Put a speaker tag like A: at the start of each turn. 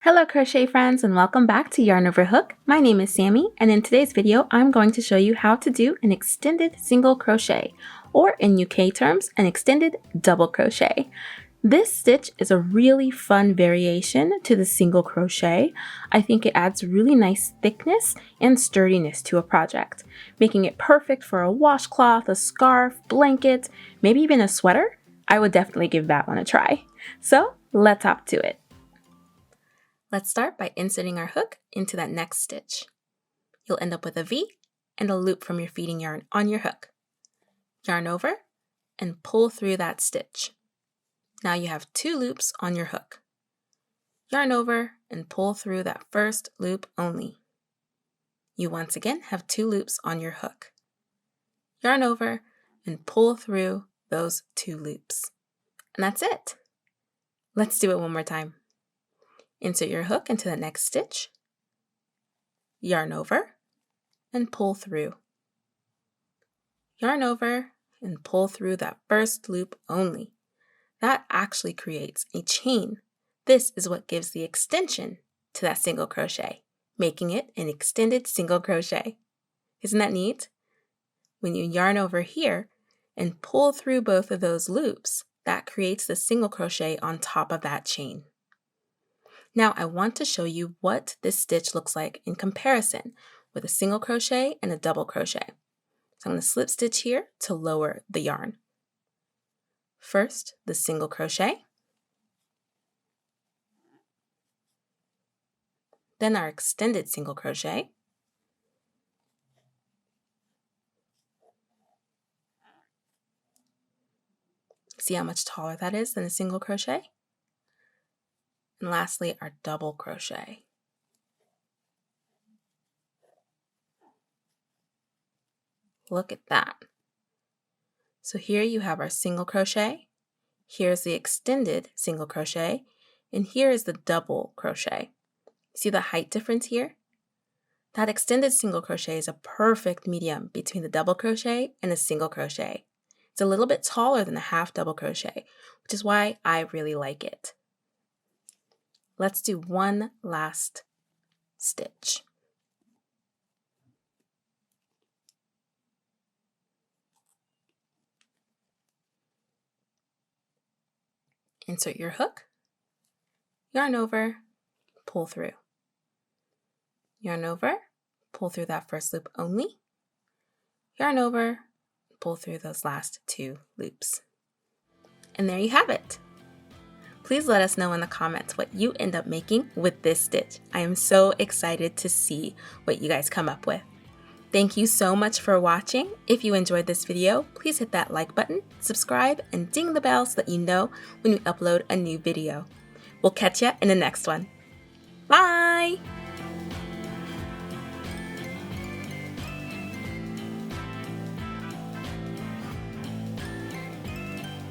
A: Hello crochet friends and welcome back to Yarn Over Hook. My name is Sammy and in today's video I'm going to show you how to do an extended single crochet, or in UK terms an extended double crochet. This stitch is a really fun variation to the single crochet. I think it adds really nice thickness and sturdiness to a project, making it perfect for a washcloth, a scarf, blanket, maybe even a sweater. I would definitely give that one a try. So let's hop to it. Let's start by inserting our hook into that next stitch. You'll end up with a V and a loop from your feeding yarn on your hook. Yarn over and pull through that stitch. Now you have 2 loops on your hook. Yarn over and pull through that first loop only. You once again have 2 loops on your hook. Yarn over and pull through those 2 loops. And that's it. Let's do it one more time. Insert your hook into the next stitch, yarn over, and pull through. Yarn over and pull through that first loop only. That actually creates a chain. This is what gives the extension to that single crochet, making it an extended single crochet. Isn't that neat? When you yarn over here and pull through both of those loops, that creates the single crochet on top of that chain. Now I want to show you what this stitch looks like in comparison with a single crochet and a double crochet. So I'm going to slip stitch here to lower the yarn. First, the single crochet, then our extended single crochet, see how much taller that is than a single crochet? And lastly, our double crochet. Look at that. So here you have our single crochet, here's the extended single crochet, and here is the double crochet. See the height difference here? That extended single crochet is a perfect medium between the double crochet and a single crochet. It's a little bit taller than a half double crochet, which is why I really like it. Let's do one last stitch. Insert your hook, yarn over, pull through. Yarn over, pull through that first loop only. Yarn over, pull through those last 2 loops. And there you have it. Please let us know in the comments what you end up making with this stitch. I am so excited to see what you guys come up with. Thank you so much for watching. If you enjoyed this video, please hit that like button, subscribe, and ding the bell so that you know when we upload a new video. We'll catch you in the next one. Bye!